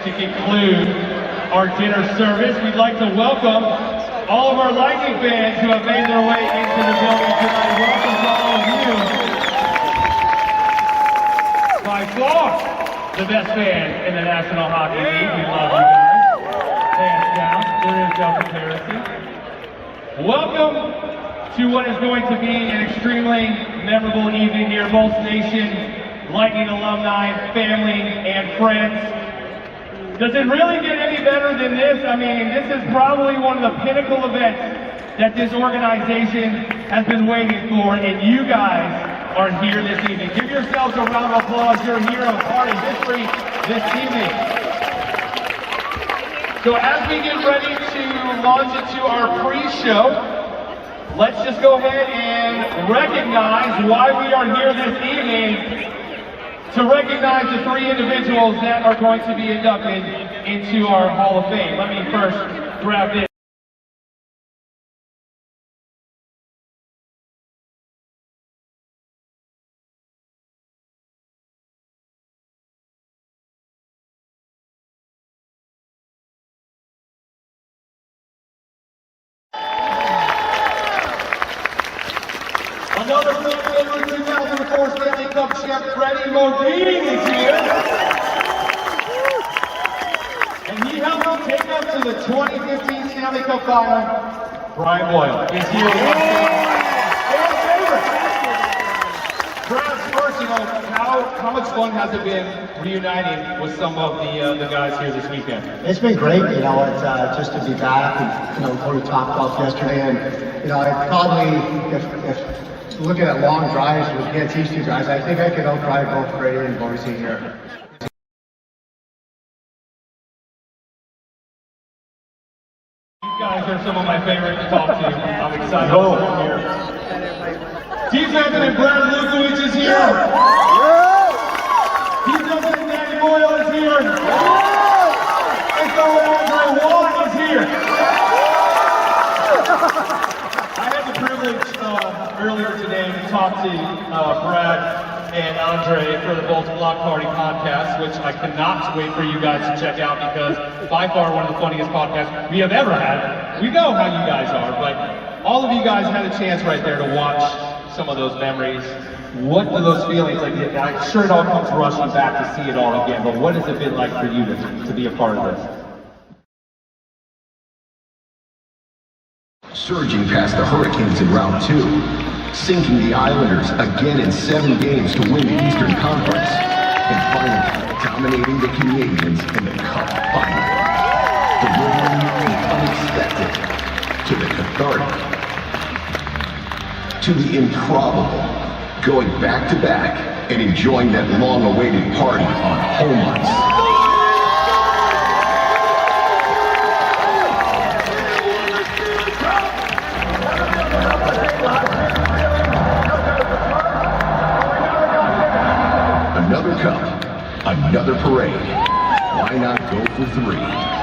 to conclude our dinner service. We'd like to welcome all of our Lightning fans who have made their way into the building tonight. Welcome to all of you. By far, the best band in the National Hockey League. We love you guys. Hands down, there is no comparison. Welcome to what is going to be an extremely memorable evening here. Both Nation, Lightning alumni, family, and friends. Does it really get any better than this? I mean, this is probably one of the pinnacle events that this organization has been waiting for, and you guys are here this evening. Give yourselves a round of applause. You're here on party history this evening. So as we get ready to launch into our pre-show, let's just go ahead and recognize why we are here this evening, to recognize the three individuals that are going to be inducted into our Hall of Fame. Let me first grab this. Another favorite 2004 Stanley Cup champ, Freddie Modine, is here. And he helped them take us to the 2015 Stanley Cup final. Brian Boyle is here with us. Brad, first, how much fun has it been reuniting with some of the guys here this weekend? It's been great, it's just to be back and, go to Topgolf yesterday, and, I probably, if looking at long drives against these two guys, I think I could out-drive both Brady and Boise here. These guys are some of my favorite to talk to. I'm excited to be here. Steve Evan and Brad Lukowicz is here. Steve Evan and Danny Boyle is here. And so Andre Watt is here. I had the privilege earlier today to talk to Brad and Andre for the Bolton Block Party podcast, which I cannot wait for you guys to check out, because by far one of the funniest podcasts we have ever had. We know how you guys are, but all of you guys had a chance right there to watch some of those memories. What do those feelings like? I'm sure it all comes rushing back to see it all again, but what has it been like for you to be a part of this? Surging past the Hurricanes in round 2, sinking the Islanders again in 7 games to win the Eastern Conference, and finally dominating the Canadiens in the Cup final. Delivering the unexpected to the cathartic, to the improbable, going back to back and enjoying that long-awaited party on home ice. Another cup, another parade. Why not go for 3?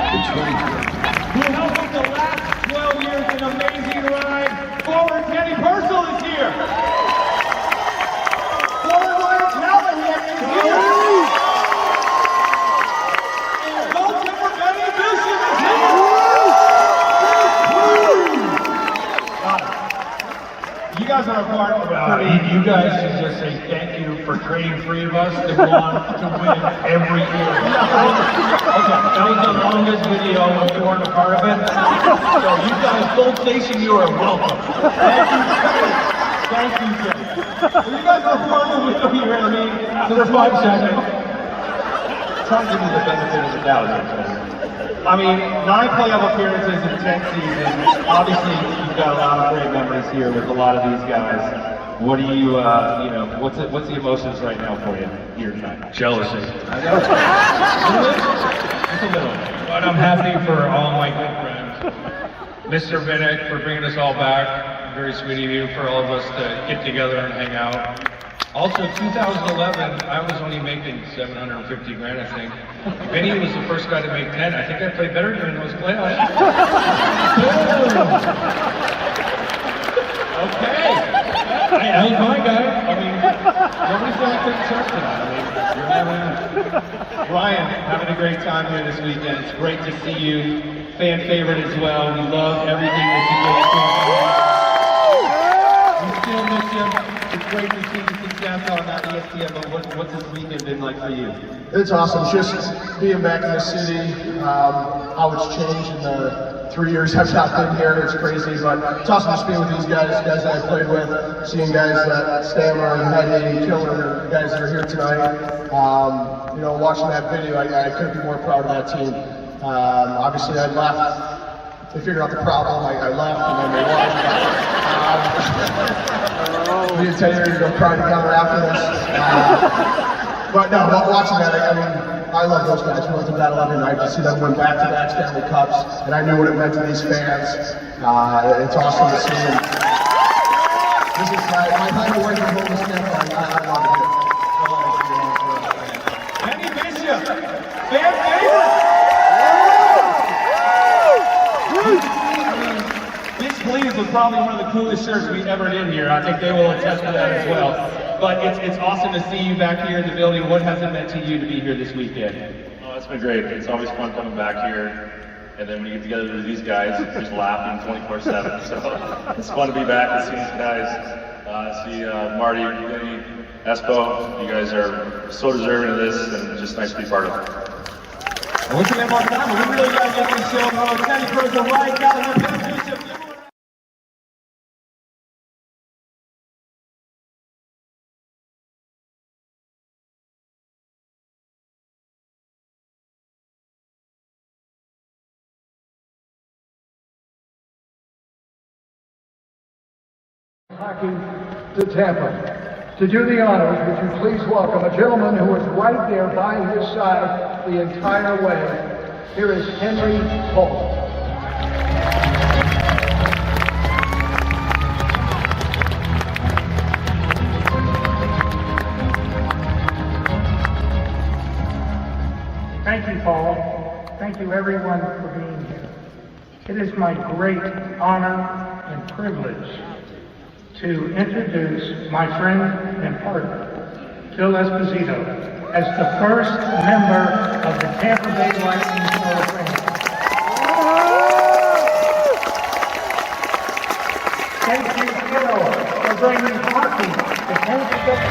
The 23rd. Who helped us the last 12 years in an amazing ride? Forward Teddy Purcell is here. Forward Ryan Callahan is here. And goalkeeper Benny Bishop is here. You guys are a part of it. You guys should just say thank you for trading 3 of us to go on to win every year. Okay, that was the longest video if you weren't a part of it. So you guys, Gold Station, you are welcome. Thank you, Jay. Well, you guys are part of it here. I mean, For 5 seconds. try to give you the benefit of the doubt here. I mean, 9 playoff appearances in 10 seasons. Obviously, you've got a lot of great memories here with a lot of these guys. What do you, what's the emotions right now for you here tonight? Jealousy. I know. Just a little. But I'm happy for all my good friends. Mr. Vinnick for bringing us all back. Very sweet of you for all of us to get together and hang out. Also, 2011, I was only making $750 grand, I think. Vinny was the first guy to make 10. I think I played better during those playoffs. Okay. That was my guy. I mean, Nobody said we couldn't church tonight. I mean, you're never in. Ryan, having a great time here this weekend. It's great to see you. Fan favorite as well. We love everything that you guys do. We still miss you. It's great to see the success on that ESPN, but what's this weekend been like for you? It's awesome. Just being back in the city, how it's changed in the 3 years I've not been here. It's crazy, but it's awesome just being with these guys that I played with, seeing guys that Stammer and Heady, Killer, the guys that are here tonight. You know, watching that video, I couldn't be more proud of that team. Obviously, I left. They figured out the problem. I left, and then they won. Me and Teddy are going to go cry together after this. But no, watching that, I mean, I love those guys. We went to battle every night to see them win back-to-back Stanley Cups, and I knew what it meant to these fans. It's awesome to see them. This is my time away from home to stand by. I love it here. Penny Bishop, fan favorite. These sleeves was probably one of the coolest shirts we ever did here. I think they will attest to that as well. But it's awesome to see you back here in the building. What has it meant to you to be here this weekend? Oh, it's been great. It's always fun coming back here. And then when you get together with these guys, it's just laughing 24/7. So it's fun to be back and see these guys. See Marty, Vinny, Espo. You guys are so deserving of this, and just nice to be part of it. And once again, Mark Diamond, we really got to get this show going. Teddy Cruz, the right guy, and Penny Bishop. Hockey to Tampa. To do the honors, would you please welcome a gentleman who was right there by his side the entire way. Here is Henry Holt. Thank you, Paul. Thank you, everyone, for being here. It is my great honor and privilege to introduce my friend and partner, Phil Esposito, as the first member of the Tampa Bay Lightning Hall of Fame. Thank you, Phil, for bringing hockey to Tampa Bay.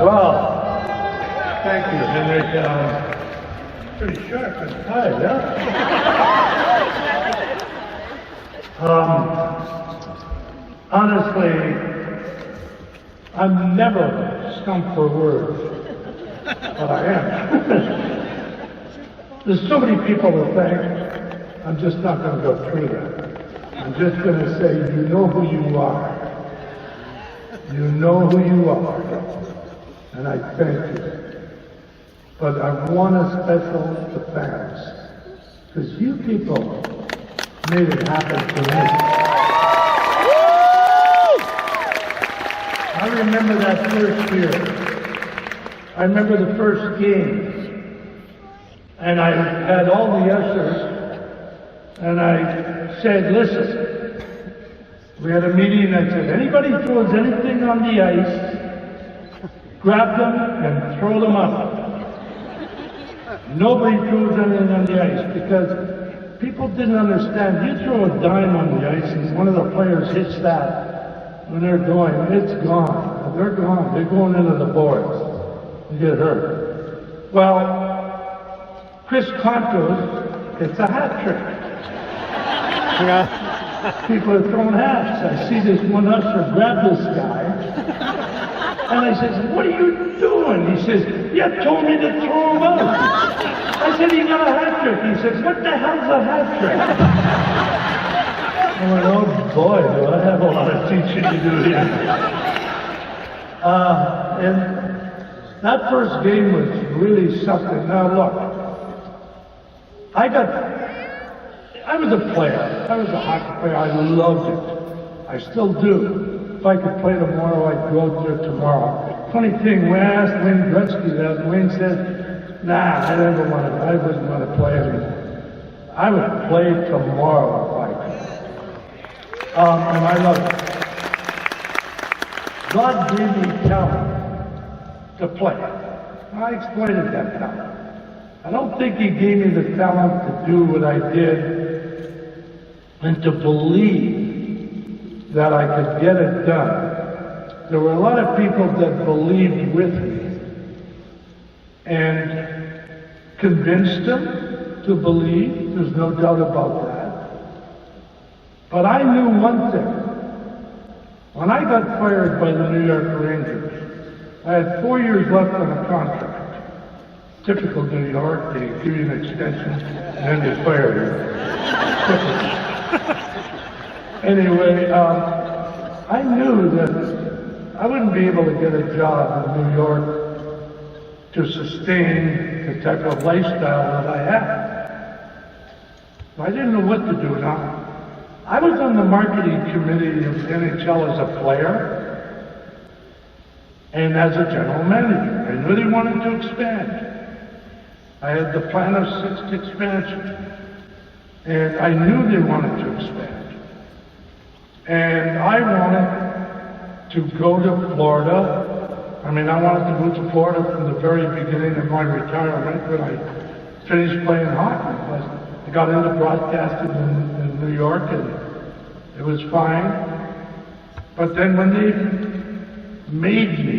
Well, thank you, Henry. Pretty sharp and tight, huh? Honestly, I'm never stumped for words, but I am. There's so many people to thank, I'm just not going to go through that. I'm just going to say, you know who you are. You know who you are. And I thank you. But I want a special to fans, because you people made it happen for me. I remember that first year. I remember the first game. And I had all the ushers, and I said, listen, we had a meeting and I said, anybody throws anything on the ice, grab them and throw them up. Nobody throws anything on the ice because people didn't understand. You throw a dime on the ice and one of the players hits that when they're going, it's gone. They're gone. They're going into the boards. You get hurt. Well, Chris Contos, it's a hat trick. People are throwing hats. I see this one usher grab this guy. And I says, what are you doing? He says, you told me to throw him out. I said, he got a hat trick. He says, what the hell's a hat trick? I went, oh boy, do I have a lot of teaching to do here. And that first game was really something. Now look, I was a player. I was a hockey player. I loved it. I still do. If I could play tomorrow, I'd go out there tomorrow. Funny thing, when I asked Wayne Gretzky that, Wayne said, nah, I wouldn't want to play anymore. I would play tomorrow if I could. And I love it. God gave me talent to play. I exploited that talent. I don't think he gave me the talent to do what I did and to believe that I could get it done. There were a lot of people that believed with me and convinced them to believe. There's no doubt about that. But I knew one thing. When I got fired by the New York Rangers, I had 4 years left on a contract. Typical New York, they give you an extension and then they fire you. Anyway, I knew that I wouldn't be able to get a job in New York to sustain the type of lifestyle that I had. I didn't know what to do now. I was on the marketing committee of NHL as a player and as a general manager. I knew they wanted to expand. I had the plan of 6th expansion. And I knew they wanted to expand. And I wanted to go to Florida. I mean, I wanted to move to Florida from the very beginning of my retirement when I finished playing hockey. I got into broadcasting in New York and it was fine. But then when they made me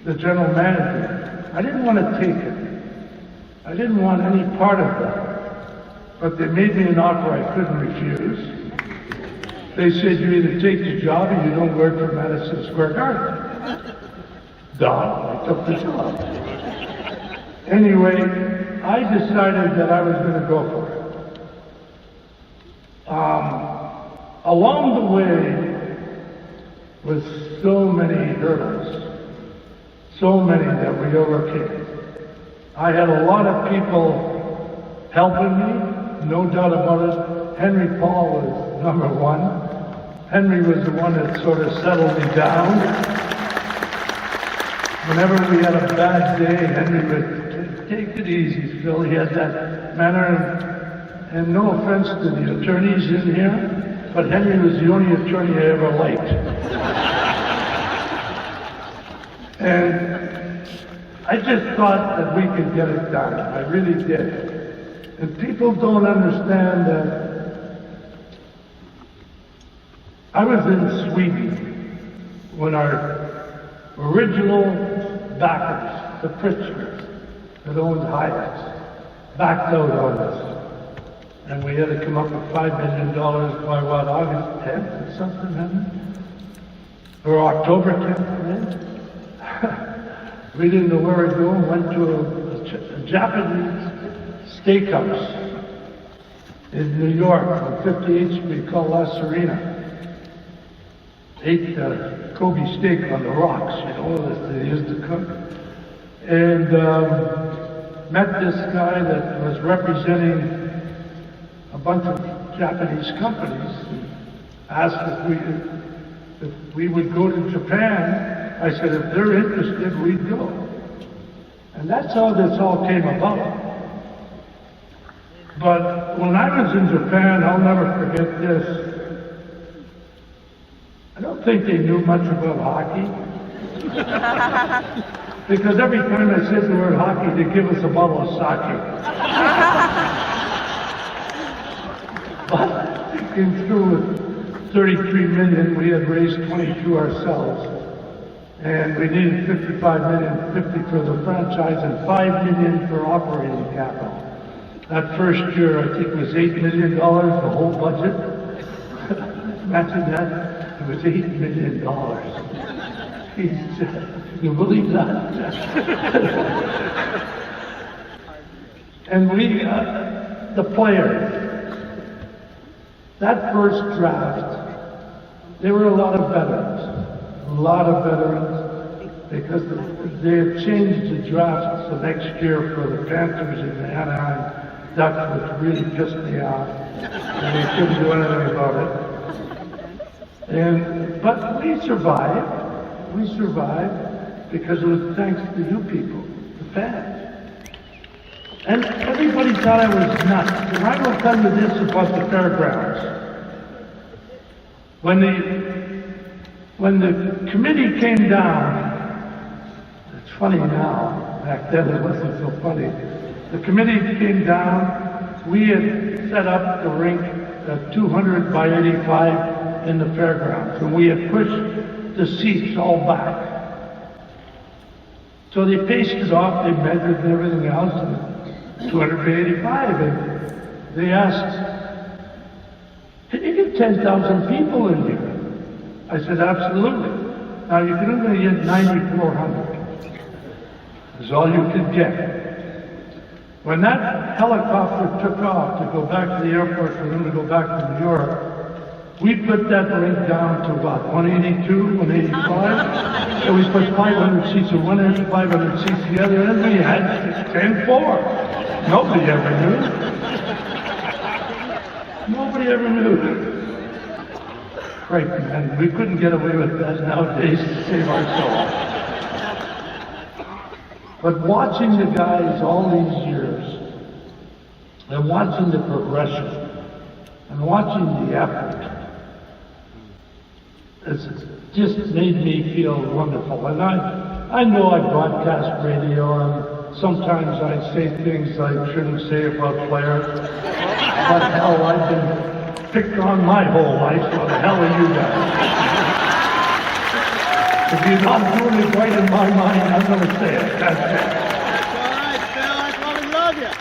the general manager, I didn't want to take it. I didn't want any part of that. But they made me an offer I couldn't refuse. They said, you either take the job or you don't work for Madison Square Garden. Done. I took the job. Anyway, I decided that I was going to go for it. Along the way was so many hurdles, so many that we overcame. I had a lot of people helping me, no doubt about it. Henry Paul was number one. Henry was the one that sort of settled me down. Whenever we had a bad day, Henry would take it easy, Phil. He had that manner, and no offense to the attorneys in here, but Henry was the only attorney I ever liked. And I just thought that we could get it done. I really did. And people don't understand that I was in Sweden when our original backers, the Pritzkers, that owned Highlands, backed out on us. And we had to come up with $5 million by what, August 10th or something, hadn't we? Or October 10th, right? We didn't know where we were going, went to a Japanese steakhouse in New York on 58th Street called La Serena. Ate Kobe steak on the rocks, you know, that they used to cook. And met this guy that was representing a bunch of Japanese companies. Asked if we would go to Japan. I said, if they're interested, we'd go. And that's how this all came about. But when I was in Japan, I'll never forget this. I don't think they knew much about hockey. Because every time I said the word hockey, they give us a bottle of sake. But it came through with 33 million. We had raised 22 ourselves. And we needed 55 million, 50 for the franchise and 5 million for operating capital. That first year, I think it was $8 million, the whole budget. Imagine that, it was $8 million. You believe that? And we, the players, that first draft, there were a lot of veterans, because they have changed the drafts the next year for the Panthers and the Anaheim Ducks, which really pissed me off, and they couldn't do anything about it. But we survived. We survived because it was thanks to you people, the fans. And everybody thought I was nuts. And I will tell you this about the fairgrounds. When the committee came down, it's funny now, back then it wasn't so funny. The committee came down, we had set up the rink at 200 by 85 in the fairgrounds, and we had pushed the seats all back. So they paced it off, they measured and everything else, and 200 by 85, and they asked, can you get 10,000 people in here? I said, absolutely. Now you can only get 9,400. That's all you could get. When that helicopter took off to go back to the airport for them to go back to New York, we put that rink down to what, 182, 185? And we put 500 seats at one end, 500 seats the other end. We had 10-4. Nobody ever knew. Nobody ever knew. Right, man, we couldn't get away with that nowadays to save our soul. But watching the guys all these years, and watching the progression, and watching the effort, it's just made me feel wonderful. And I know I broadcast radio, and sometimes I say things I shouldn't say about players. But hell, I've been picked on my whole life, so the hell are you guys? If you're not doing it right in my mind, I'm going to say it. That's it. All right, Phil, that's why we love you.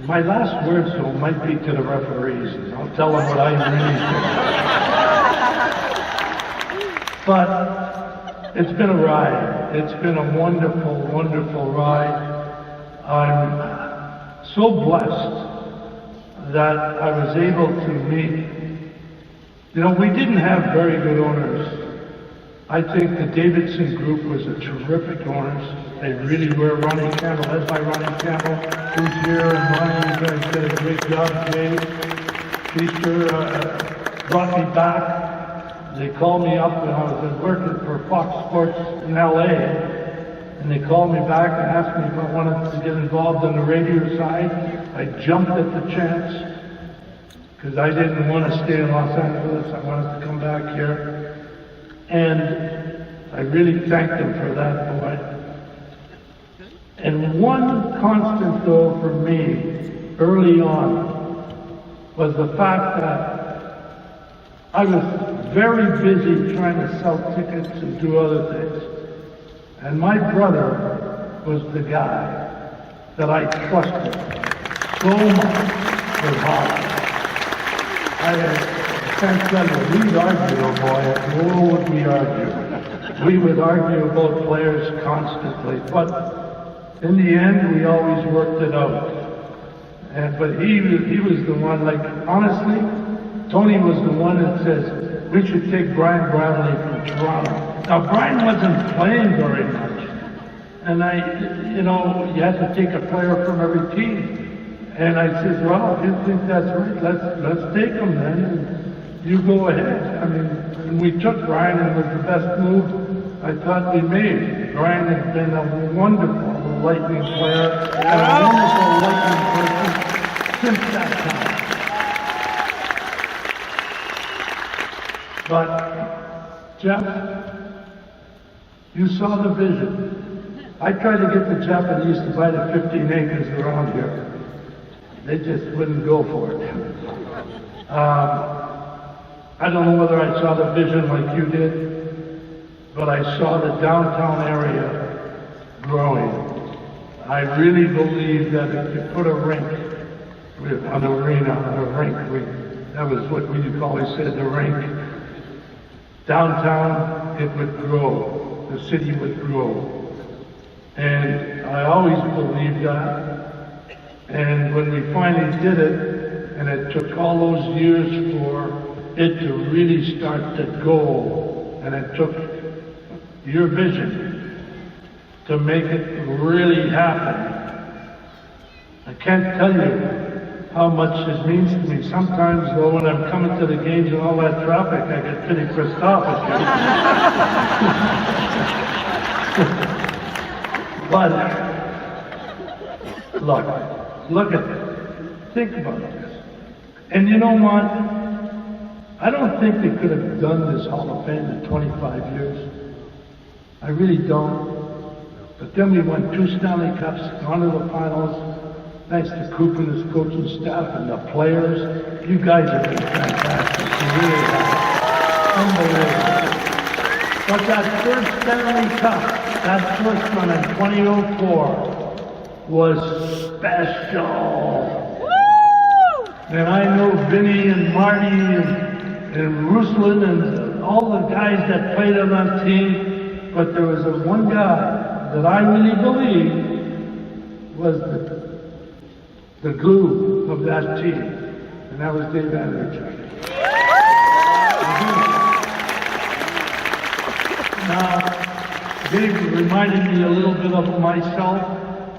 My last words, though, might be to the referees, and I'll tell them what I really think. But it's been a ride. It's been a wonderful, wonderful ride. I'm so blessed that I was able to meet. You know, we didn't have very good owners. I think the Davidson Group was a terrific owners. They really were. Ronnie Campbell, led by Ronnie Campbell, who's here, and Ronnie, you guys did a great job today. Easter brought me back. They called me up when I was working for Fox Sports in LA, and they called me back and asked me if I wanted to get involved on the radio side. I jumped at the chance, because I didn't want to stay in Los Angeles. I wanted to come back here. And I really thank them for that, boy. And one constant, though, for me, early on, was the fact that I was very busy trying to sell tickets and do other things. And my brother was the guy that I trusted so much with hockey. Thank God, we'd argue, oh boy, oh, would we argue. We would argue about players constantly, but in the end, we always worked it out. But he was the one, like, honestly, Tony was the one that says, we should take Brian Bradley from Toronto. Now, Brian wasn't playing very much, and you had to take a player from every team. And I said, well, if you think that's right, let's take him then. And you go ahead. I mean, when we took Brian, it was the best move I thought we made. Brian has been a wonderful Lightning player and a wonderful Lightning person since that time. But, Jeff, You saw the vision. I tried to get the Japanese to buy the 15 acres around here. They just wouldn't go for it. I don't know whether I saw the vision like you did, but I saw the downtown area growing. I really believe that if you put a rink, an arena, a rink, that was what we always said, the rink, downtown, it would grow, the city would grow. And I always believed that. And when we finally did it, and it took all those years for it to really start to go, and it took your vision to make it really happen. I can't tell you how much it means to me. Sometimes, though, when I'm coming to the games and all that traffic, I get pretty pissed off at you. But, look at it. Think about this. And you know what? I don't think they could have done this Hall of Fame in 25 years. I really don't. But then we won 2 Stanley Cups, gone to the finals, thanks to Coop and his coaching staff and the players. You guys have been fantastic. You really have. Unbelievable. But that first Stanley Cup, that first one in 2004, was special. Woo! And I know Vinny and Marty and Ruslan and all the guys that played on that team, but there was one guy that I really believe was the glue of that team, and that was Dave Andreychuk. Now, Dave reminded me a little bit of myself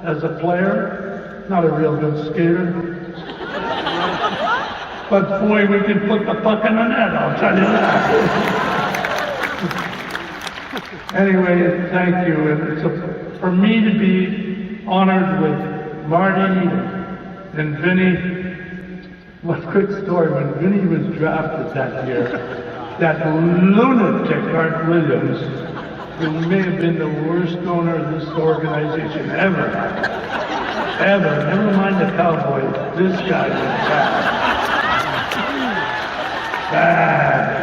as a player. Not a real good skater. But boy, we can put the puck in the net, I'll tell you that. Anyway, thank you. And it's for me to be honored with Marty and Vinny. One quick story, when Vinny was drafted that year, that lunatic Art Williams, who may have been the worst owner of this organization ever, never mind the Cowboys, this guy was bad.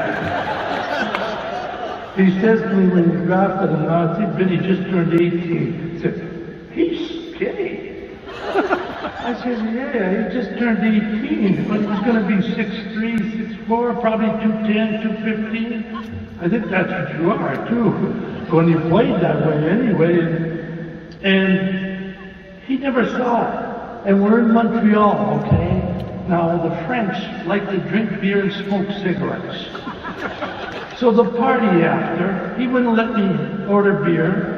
He says to me when he drafted him, I think Vinny just turned 18. He said, he's skinny. I said, yeah, he just turned 18, but he's going to be 6'3", 6'4", probably 210, 215. I think that's what you are, too, when you played that way anyway. And he never saw it. And we're in Montreal, okay? Now, the French like to drink beer and smoke cigarettes. So the party after, he wouldn't let me order beer.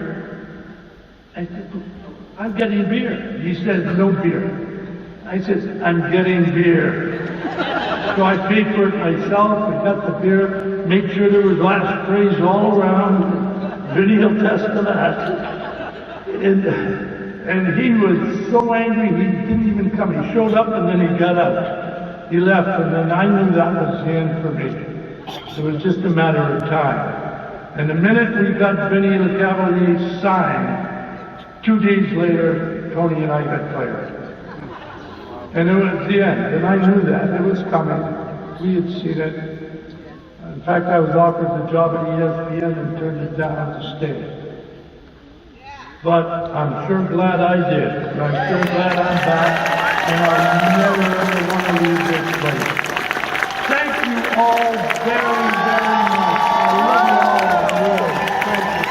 I said, I'm getting beer. He says, no beer. I said, I'm getting beer. So I paid for it myself. I got the beer, made sure there was last sprays all around. Vinny will test to that. And he was so angry, he didn't even come. He showed up and then he got out. He left, and then I knew that was the end for me. It was just a matter of time. And the minute we got Vinny LeCavalier signed, 2 days later, Tony and I got fired. And it was the end, and I knew that. It was coming. We had seen it. In fact, I was offered the job at ESPN and turned it down to stay. But I'm sure glad I did. And I'm sure glad I'm back, and I never ever want to leave this place. Thank you all very, very much. I love you all. Thank you.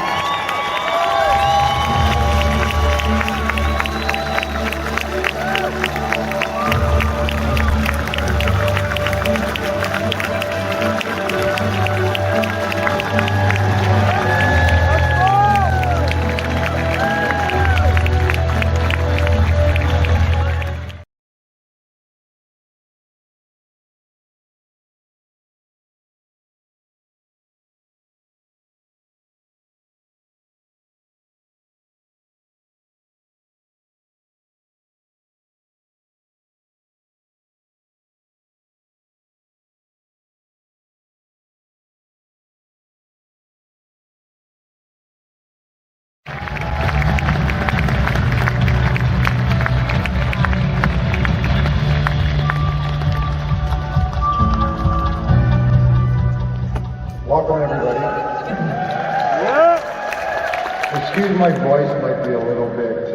my voice might be a little bit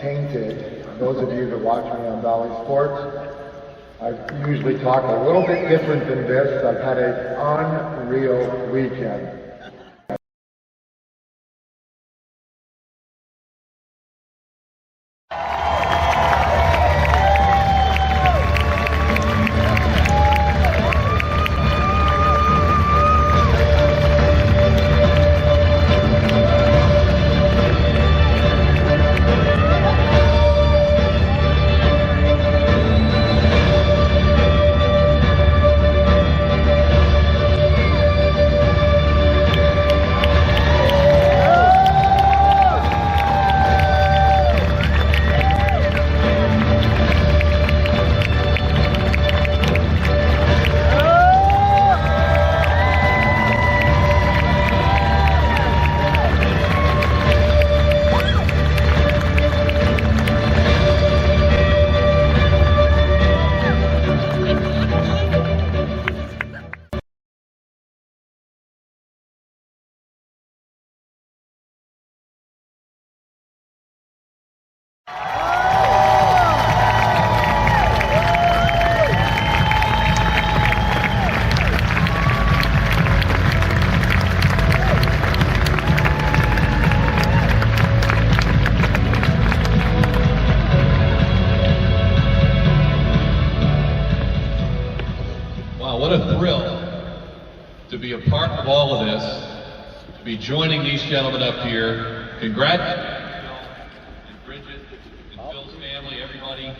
tainted. Those of you that watch me on Valley Sports, I usually talk a little bit different than this. I've had an unreal weekend. to be a part of all of this, to be joining these gentlemen up here. Congratulations, and Bridget, and Phil's family, everybody.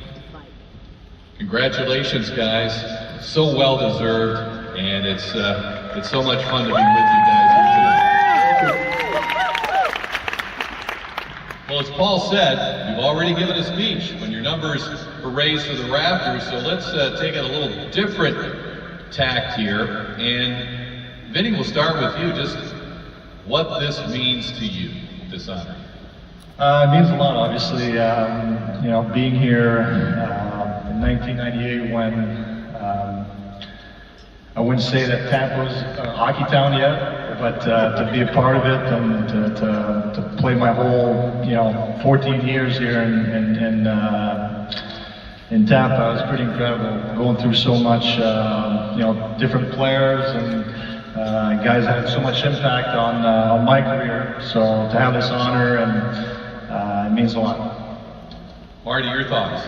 Congratulations, guys. So well deserved, and it's so much fun to be with you guys here today. Well, as Paul said, you've already given a speech when your numbers were raised to the rafters, so let's take it a little different tact here. And Vinny, we'll start with you. Just what this means to you, this honor. It means a lot, obviously. You know, being here in 1998 when I wouldn't say that Tampa was a hockey town yet, but to be a part of it and to play my whole, 14 years here in Tampa was pretty incredible. Going through so much, different players and guys that had so much impact on my career. So to have this honor, and it means a lot. Marty, your thoughts?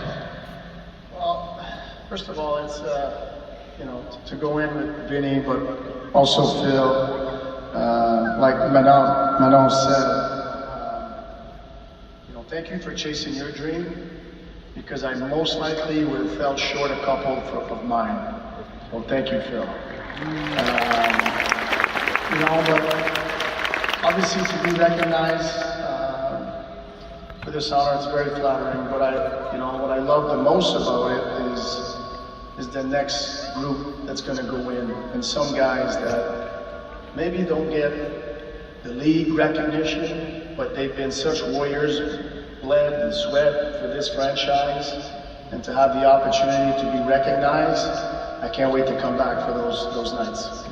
Well, first of all, it's to go in with Vinny, but also Phil, like Manon said, thank you for chasing your dream, because I most likely would have fell short a couple of mine. So thank you, Phil. But obviously to be recognized for this honor, it's very flattering. But what I love the most about it is the next group that's going to go in, and some guys that maybe don't get the league recognition, but they've been such warriors, bled and sweat for this franchise, and to have the opportunity to be recognized, I can't wait to come back for those nights.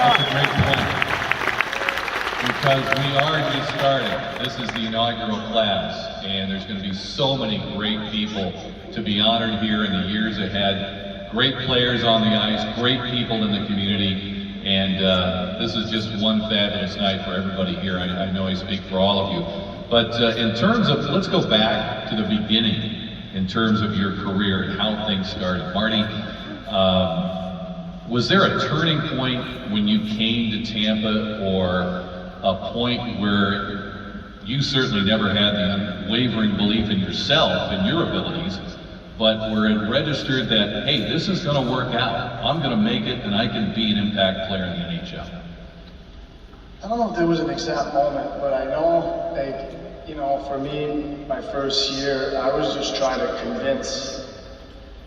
That's a great point, because we are just starting. This is the inaugural class, and there's going to be so many great people to be honored here in the years ahead. Great players on the ice, great people in the community, and this is just one fabulous night for everybody here. I know I speak for all of you. But in terms of, let's go back to the beginning in terms of your career and how things started. Marty, was there a turning point when you came to Tampa, or a point where you certainly never had the unwavering belief in yourself and your abilities, but where it registered that, hey, this is going to work out. I'm going to make it, and I can be an impact player in the NHL? I don't know if there was an exact moment, but I know, for me, my first year, I was just trying to convince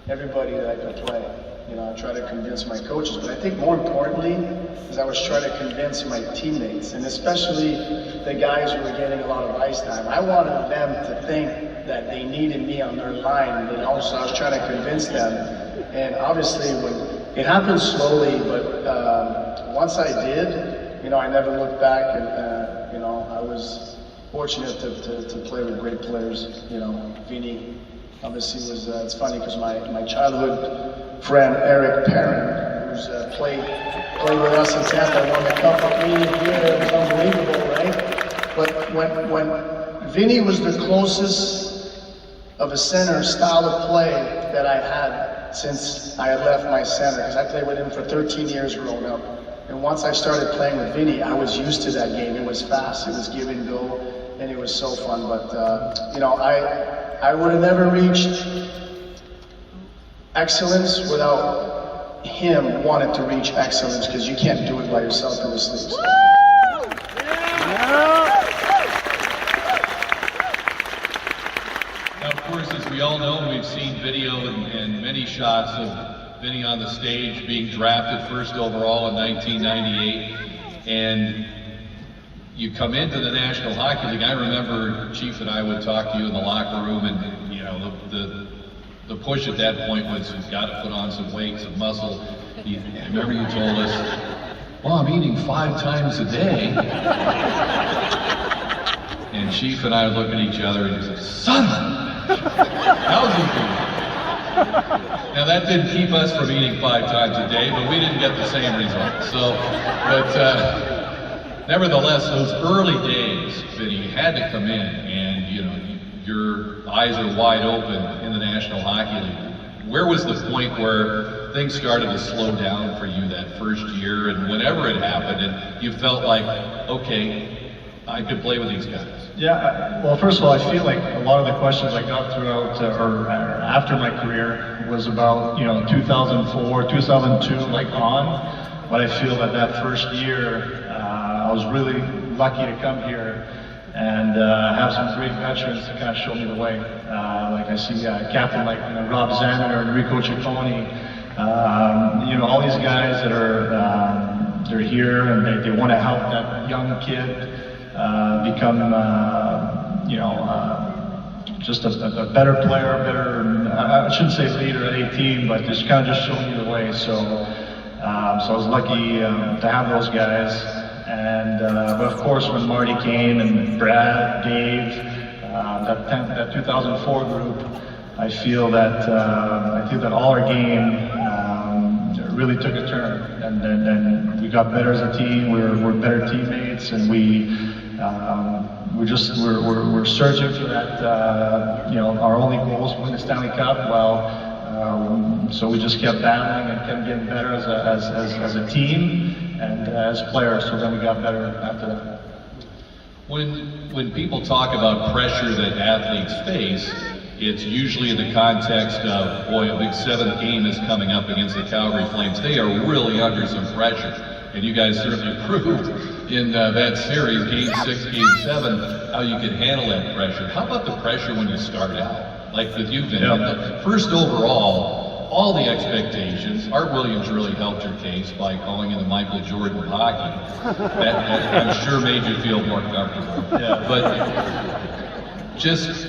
everybody that I could play. I tried to convince my coaches, but I think more importantly is I was trying to convince my teammates, and especially the guys who were getting a lot of ice time. I wanted them to think that they needed me on their line, so I was trying to convince them. And obviously, when it happened slowly, but once I did, I never looked back, and was fortunate to play with great players. You know, Vinny obviously was, it's funny because my childhood friend, Eric Perrin, who's played with us in Tampa, won the cup with me here, it was unbelievable, right? But when Vinny was the closest of a center style of play that I had since I had left my center, because I played with him for 13 years growing up. And once I started playing with Vinny, I was used to that game. It was fast, it was give and go, and it was so fun. But, you know, I would have never reached excellence without him wanting to reach excellence, because you can't do it by yourself in the sleeves. Now, of course, as we all know, we've seen video and many shots of Vinny on the stage being drafted first overall in 1998, and you come into the National Hockey League. I remember Chief and I would talk to you in the locker room, and you know the push at that point was you've got to put on some weight, some muscle. I remember you told us, "Well, I'm eating 5 times a day," and Chief and I look at each other and he said, "Son of a how's he doing?" Now that didn't keep us from eating 5 times a day, but we didn't get the same results. So, but nevertheless, those early days, Vinny, you had to come in, and you know your eyes are wide open in the National Hockey League. Where was the point where things started to slow down for you that first year, and whenever it happened, and you felt like, okay, I could play with these guys? Yeah, well, first of all, I feel like a lot of the questions I got throughout or after my career was about, you know, 2004, 2002, like on. But I feel that first year, I was really lucky to come here and have some great veterans to kind of show me the way. Like I see captain like Rob Zander, Enrico Ciccone, you know, all these guys that are they're here and they want to help that young kid become, you know, just a better player, better, I shouldn't say leader at 18, but just kind of just showing you the way. So, so I was lucky to have those guys. And, but of course, when Marty came and Brad, Dave, that 2004 group, I feel that all our game really took a turn, and we got better as a team. We're better teammates, and we're searching for that. You know, our only goal is to win the Stanley Cup. Well, so we just kept battling and kept getting better as a team and as players. So then we got better after that. When people talk about pressure that athletes face, it's usually in the context of, boy, a big 7th game is coming up against the Calgary Flames. They are really under some pressure, and you guys certainly proved in that series, Game 6, Game 7, how you can handle that pressure. How about the pressure when you start out? Like with you, Vin, first overall, all the expectations. Art Williams really helped your case by calling in the Michael Jordan of hockey. That I'm sure made you feel more comfortable. Yeah. But just,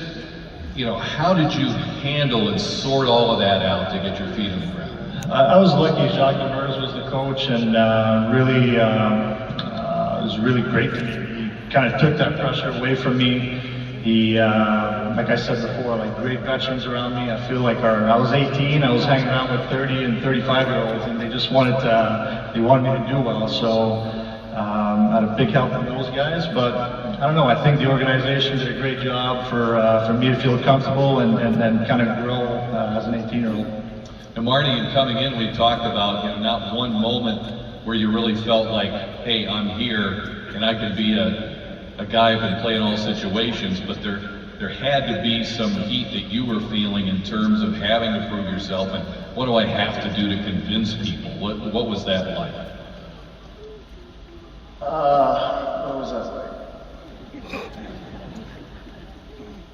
you know, how did you handle and sort all of that out to get your feet on the ground? I was lucky. Jacques Demers was the coach, and really, it was really great to me. He kind of took that pressure away from me. He, like I said before, like great veterans around me. I feel like I was 18, I was hanging around with 30 and 35-year-olds, and they just wanted me to do well. So I had a big help from those guys, but I don't know, I think the organization did a great job for me to feel comfortable and kind of grow as an 18-year-old. And Marty, in coming in, we talked about, you know, not one moment where you really felt like, hey, I'm here and I could be a guy who can play in all situations, but there had to be some heat that you were feeling in terms of having to prove yourself, and what do I have to do to convince people? What was that like? What was that like?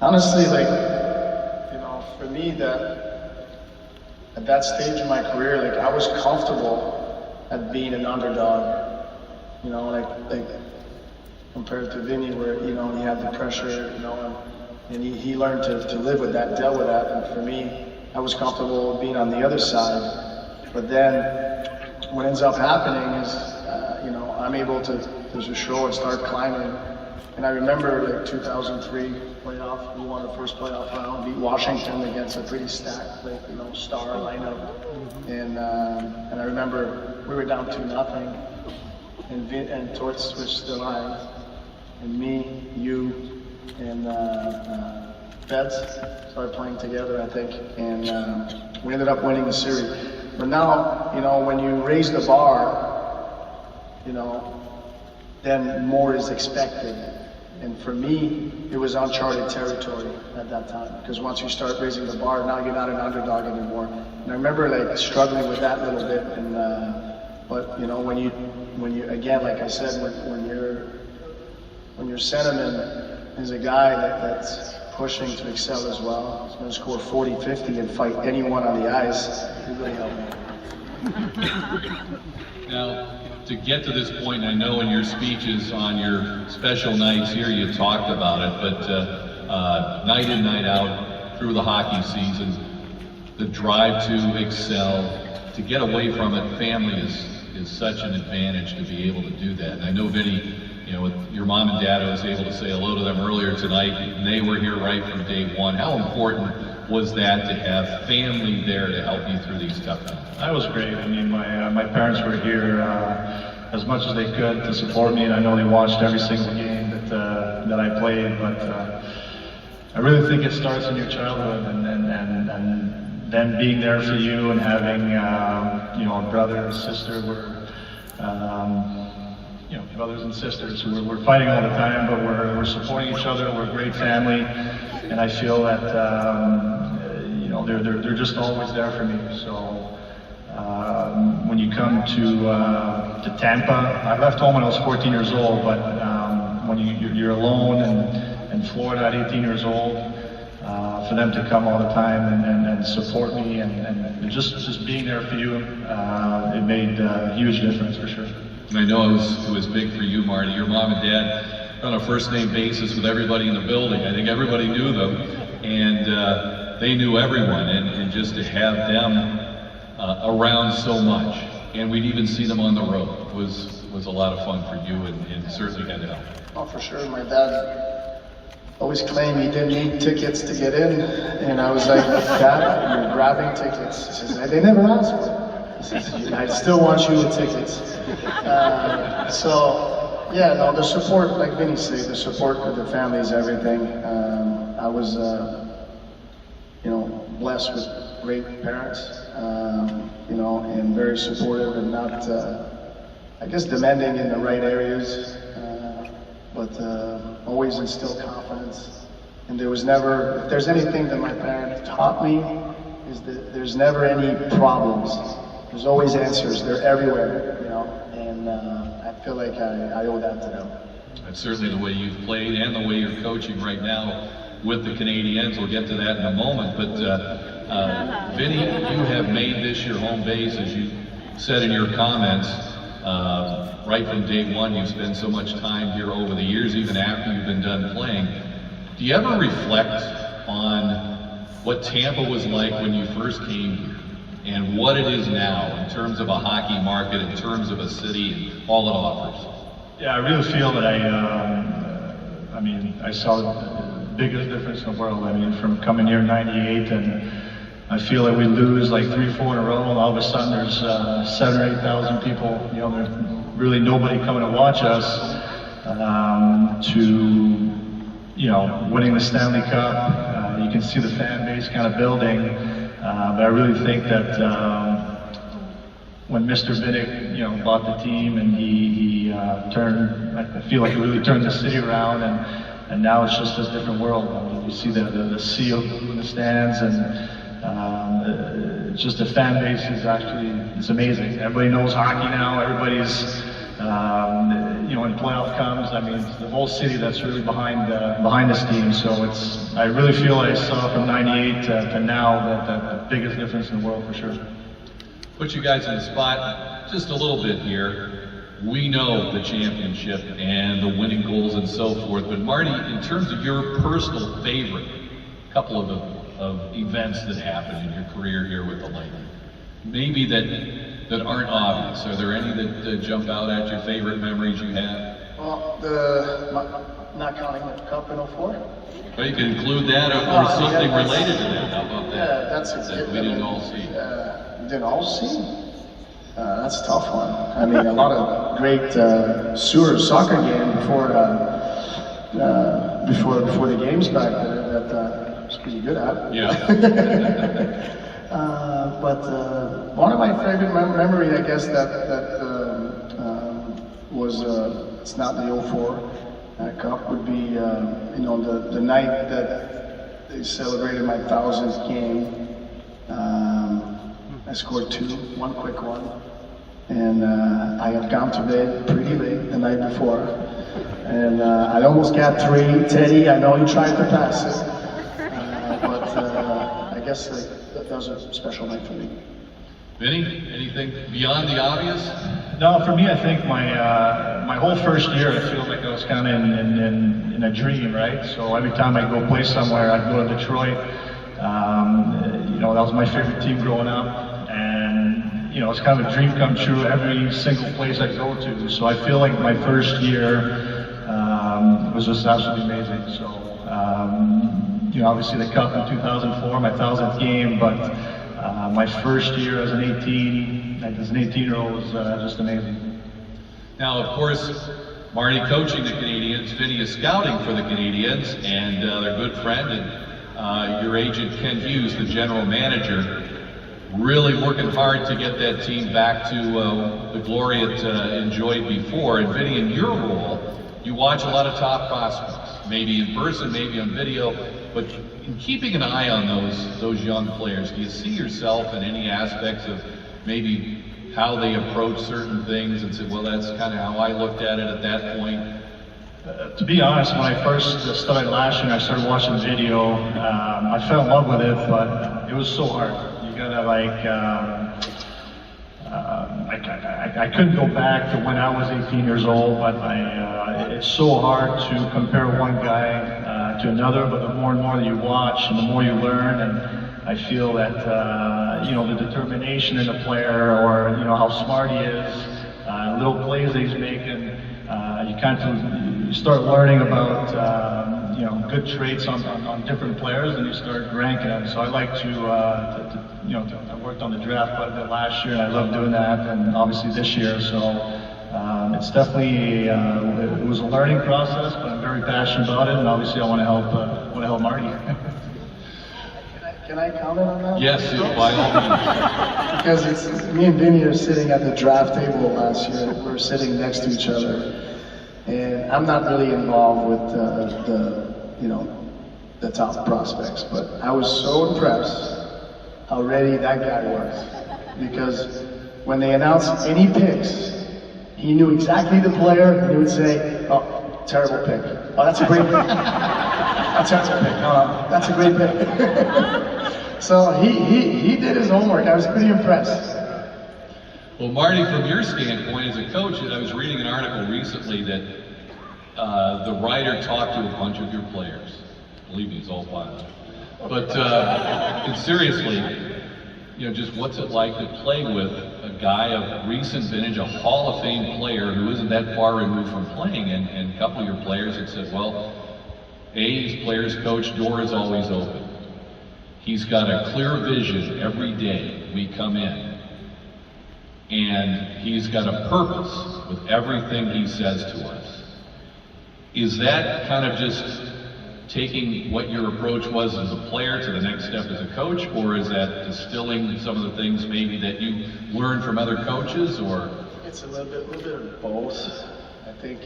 Honestly, like, you know, for me, at that stage in my career, like, I was comfortable at being an underdog. You know, like compared to Vinny, where, you know, he had the pressure, you know, and he learned to live with that, deal with that. And for me, I was comfortable being on the other side. But then what ends up happening is, you know, I'm able to just show and start climbing And I remember like 2003 playoff, we won the first playoff round, beat Washington against a pretty stacked, like, you know, star lineup. And I remember we were down 2-0, and Torts switched the lines, and me, you, and Feds started playing together, I think, and we ended up winning the series. But now, you know, when you raise the bar, you know, then more is expected. And for me, it was uncharted territory at that time, because once you start raising the bar, now you're not an underdog anymore. And I remember like struggling with that a little bit. And but you know, when you again, like I said, when your centerman is a guy that's pushing to excel as well, he's going to score 40, 50, and fight anyone on the ice, it really helped me. Now, to get to this point, I know in your speeches on your special nights here, you talked about it, but night in, night out, through the hockey season, the drive to excel, to get away from it, family is such an advantage to be able to do that. And I know, Vinny, you know, with your mom and dad, I was able to say hello to them earlier tonight, and they were here right from day one. How important was that to have family there to help you through these tough times? That was great. I mean, my parents were here as much as they could to support me, and I know they watched every single game that I played. But I really think it starts in your childhood, and then being there for you and having you know, a brother and sister were you know, brothers and sisters who we're fighting all the time, but we're supporting each other. We're a great family, and I feel that you know, they're just always there for me. So when you come to Tampa, I left home when I was 14 years old, but when you're alone in Florida at 18 years old, for them to come all the time and support me and just being there for you, it made a huge difference for sure. And I know it was big for you, Marty. Your mom and dad on a first name basis with everybody in the building. I think everybody knew them, and they knew everyone, and just to have them around so much, and we'd even see them on the road was a lot of fun for you, and certainly had to help. Oh, for sure. My dad always claimed he didn't need tickets to get in, and I was like, Dad, you're grabbing tickets. He says, they never asked for it. He says, I still want you with tickets. So, yeah, no, the support, like Vinny said, the support of the family is everything. I was, you know, blessed with great parents, you know, and very supportive and not, I guess, demanding in the right areas, but always instilled confidence. And there was never, if there's anything that my parents taught me, is that there's never any problems. There's always answers. They're everywhere, you know, and I feel like I owe that to them. That's certainly the way you've played and the way you're coaching right now with the Canadiens. We'll get to that in a moment, but Vinny, you have made this your home base, as you said in your comments. Right from day one, you've spent so much time here over the years, even after you've been done playing. Do you ever reflect on what Tampa was like when you first came here, and what it is now in terms of a hockey market, in terms of a city, and all it offers? Yeah, I really feel that I mean, I saw the biggest difference in the world. I mean, from coming here in '98, and I feel like we lose like 3-4 in a row, and all of a sudden there's 7,000 or 8,000 people, you know, there's really nobody coming to watch us, to, you know, winning the Stanley Cup. You can see the fan base kind of building. But I really think that when Mr. Vidic, you know, bought the team and he turned, I feel like he really turned the city around, and now it's just a different world. I mean, you see the sea of blue in the stands, and just the fan base is actually, it's amazing. Everybody knows hockey now. Everybody's, you know, when playoff comes, I mean, it's the whole city that's really behind this team. So I really feel I saw from '98 to now that the biggest difference in the world for sure. Put you guys in the spot just a little bit here. We know the championship and the winning goals and so forth, but Marty, in terms of your personal favorite, couple of events that happened in your career here with the Lightning, maybe that aren't obvious. Are there any that jump out at your favorite memories you have? Well, not counting the cup in 04. Well, you can include that or something related to that. How about that? Yeah, that's a that we didn't all see. Didn't all see? That's a tough one. I mean, a lot of great sewer soccer game before the games back there that I was pretty good at. Yeah. But one of my favorite memory, I guess, that was it's not the 04 Cup, would be the night that they celebrated my 1000th game. I scored 2, one quick one, and I had gone to bed pretty late the night before, and I almost got 3. Teddy, I know you tried to pass it, but I guess that was a special night for me. Vinny, anything beyond the obvious? No, for me, I think my whole first year, I feel like I was kind of in a dream, right? So every time I go play somewhere, I'd go to Detroit. That was my favorite team growing up. And, it's kind of a dream come true every single place I go to. So I feel like my first year was just absolutely amazing. So, obviously the Cup in 2004, my 1000th game, but my first year as an 18-year-old was just amazing. Now, of course, Marty coaching the Canadians, Vinny is scouting for the Canadians, and their good friend and your agent Ken Hughes, the general manager, really working hard to get that team back to the glory it enjoyed before. And Vinny, in your role, you watch a lot of top prospects, maybe in person, maybe on video, but in keeping an eye on those young players, do you see yourself in any aspects of maybe how they approach certain things and say, well, that's kind of how I looked at it at that point? To be honest, when I first started last year and I started watching video, I fell in love with it, but it was so hard. You gotta I couldn't go back to when I was 18 years old, but it's so hard to compare one guy to another, but the more and more that you watch and the more you learn, and I feel that, the determination in a player, or, how smart he is, little plays that he's making, you start learning about, good traits on different players, and you start ranking them. So I like I worked on the draft quite a bit last year, and I love doing that, and obviously this year, so it's definitely, it was a learning process, but I'm very passionate about it, and obviously I want to help Marty. Can I comment on that? Yes, by all means. Because me and Vinny are sitting at the draft table last year. We're sitting next to each other, and I'm not really involved with the top prospects, but I was so impressed how ready that guy was, because when they announced any picks, he knew exactly the player, and he would say, "Oh, terrible pick. Oh, that's a great pick. That's a terrible pick. Oh, that's a great pick." So he did his homework. I was pretty impressed. Well, Marty, from your standpoint as a coach, I was reading an article recently that the writer talked to a bunch of your players. Believe me, it's all positive. But and seriously, just what's it like to play with a guy of recent vintage, a Hall of Fame player who isn't that far removed from playing, and a couple of your players have said, well, his players coach, door is always open. He's got a clear vision every day we come in, and he's got a purpose with everything he says to us. Is that kind of just taking what your approach was as a player to the next step as a coach, or is that distilling some of the things maybe that you learned from other coaches, or? It's a little bit of both. I think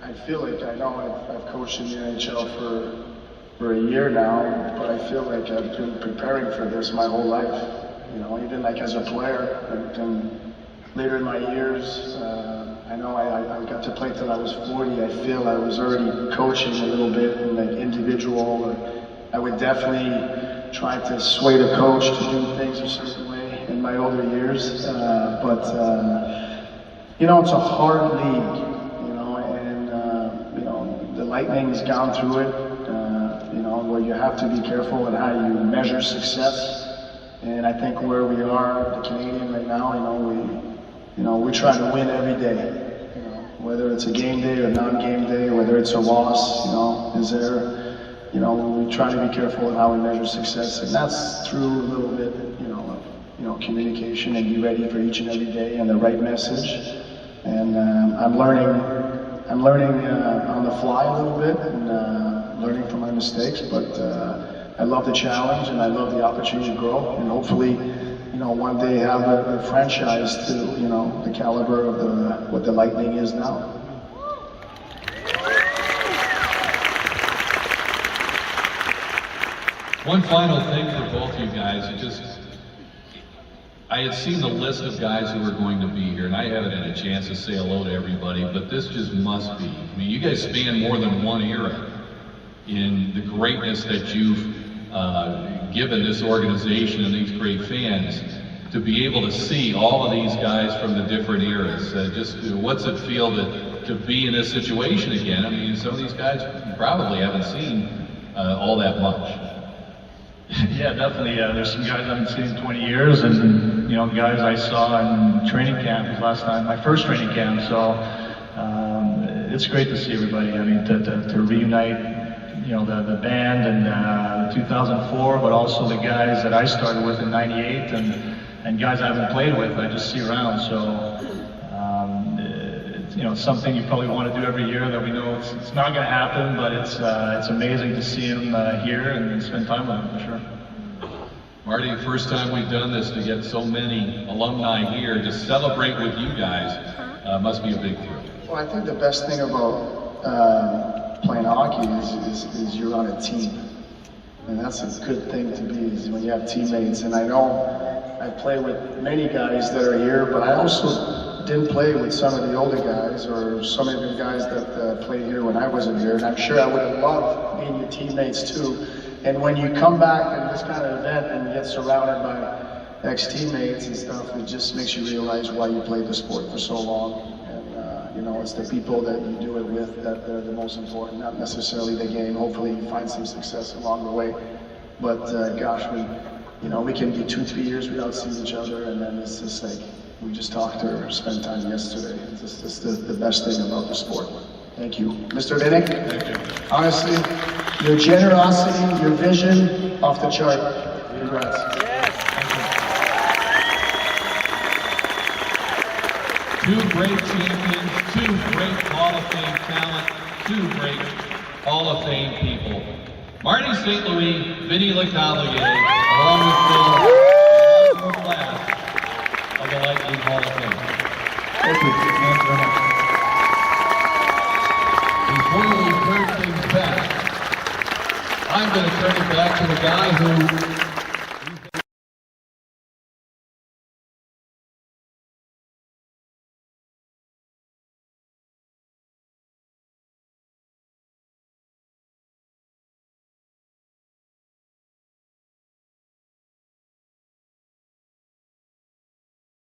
I feel like I know I've coached in the NHL for a year now, but I feel like I've been preparing for this my whole life. Even like as a player, and later in my years, I know I got to play till I was 40. I feel I was already coaching a little bit in like individual, or I would definitely try to sway the coach to do things a certain way in my older years. But it's a hard league, and the Lightning's gone through it, where you have to be careful in how you measure success. And I think where we are, the Canadian right now, we try to win every day. whether it's a game day or non-game day, whether it's a loss, you know, is there, you know, we try to be careful in how we measure success, and that's through a little bit, you know, communication and be ready for each and every day and the right message. And I'm learning on the fly a little bit and learning from my mistakes, but I love the challenge and I love the opportunity to grow, and hopefully, you know, one day have a franchise to, you know, the caliber of what the Lightning is now. One final thing for both you guys, I had seen the list of guys who were going to be here, and I haven't had a chance to say hello to everybody, but this just must be. I mean, you guys span more than one era in the greatness that you've given this organization and these great fans. To be able to see all of these guys from the different eras, what's it feel to be in this situation again? I mean, some of these guys you probably haven't seen all that much. Yeah, definitely. There's some guys I haven't seen in 20 years, and you know, guys I saw in training camp last time, my first training camp. So it's great to see everybody. I mean, to reunite, you know, the band and 2004, but also the guys that I started with in '98 and guys I haven't played with. I just see around. So you know, it's something you probably want to do every year that we know it's not going to happen, but it's amazing to see him here and spend time with him for sure. Marty, first time we've done this to get so many alumni here to celebrate with you guys must be a big thrill. Well, I think the best thing about playing hockey is you're on a team. And that's a good thing to be, is when you have teammates. And I know I play with many guys that are here, but I also didn't play with some of the older guys or some of the guys that played here when I wasn't here, and I'm sure I would have loved being your teammates too. And when you come back in this kind of event and you get surrounded by ex-teammates and stuff, it just makes you realize why you played the sport for so long. And you know, it's the people that you do it with that are the most important, not necessarily the game. Hopefully you find some success along the way. But gosh, we can be 2-3 years without seeing each other, and then it's just like, we just talked or spent time yesterday. It's just the best thing about the sport. Thank you. Mr. Vinik, thank you. Honestly, your generosity, your vision, off the chart. Congrats. Yes. Two great champions, two great Hall of Fame talent, two great Hall of Fame people. Marty St. Louis, Vinny LeCavalier, along with Bill, the class of the Lightning Hall of Fame. Thank you. Thank you very much. Before we turn things back, I'm going to turn it back to the guy who